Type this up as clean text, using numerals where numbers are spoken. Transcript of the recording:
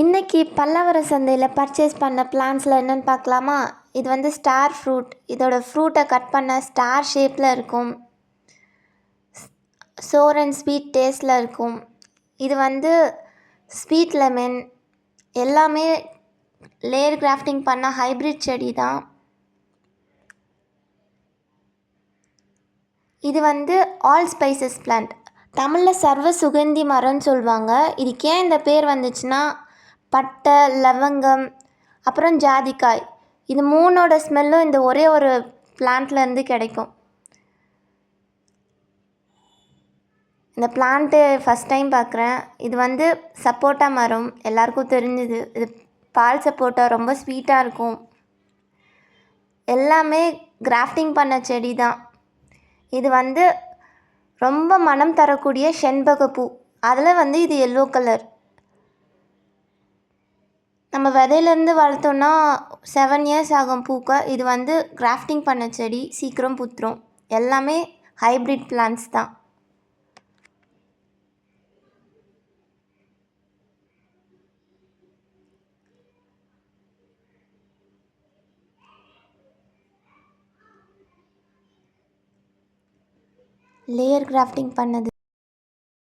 இன்னைக்கு பல்லவர சந்தையில் பர்ச்சேஸ் பண்ண பிளான்ஸில் என்னென்னு பார்க்கலாமா? இது வந்து ஸ்டார் ஃப்ரூட். இதோட ஃப்ரூட்டை கட் பண்ண ஸ்டார் ஷேப்பில் இருக்கும். சோர் அண்ட் ஸ்வீட் டேஸ்ட்டில் இருக்கும். இது வந்து ஸ்வீட் லெமன். எல்லாமே லேயர் கிராஃப்டிங் பண்ண ஹைப்ரிட் செடி தான். இது வந்து ஆல் ஸ்பைசஸ் பிளான்ட். தமிழில் சர்வ சுகந்தி மரம்னு சொல்லுவாங்க. இதுக்கு ஏன் இந்த பேர் வந்துச்சுன்னா, பட்டை, லவங்கம், அப்புறம் ஜாதிக்காய், இது மூணோட ஸ்மெல்லும் இந்த ஒரே ஒரு பிளான்ட்லேருந்து கிடைக்கும். இந்த பிளான்ட்டு ஃபஸ்ட் டைம் பார்க்குறேன். இது வந்து சப்போட்டா மரம், எல்லாருக்கும் தெரிஞ்சுது. இது பால் சப்போட்டா ரொம்ப ஸ்வீட்டாக இருக்கும். எல்லாமே கிராஃப்டிங் பண்ண செடி தான். இது வந்து ரொம்ப மனம் தரக்கூடிய செண்பகப்பூ. அதில் வந்து இது எல்லோ கலர். நம்ம விதையிலேருந்து வளர்த்தோன்னா 7 இயர்ஸ் ஆகும் பூக்க. இது வந்து கிராஃப்டிங் பண்ண செடி, சீக்கிரம் பூத்துரும். எல்லாமே ஹைப்ரிட் பிளான்ட்ஸ் தான். லேயர் கிராஃப்டிங் பண்ணது.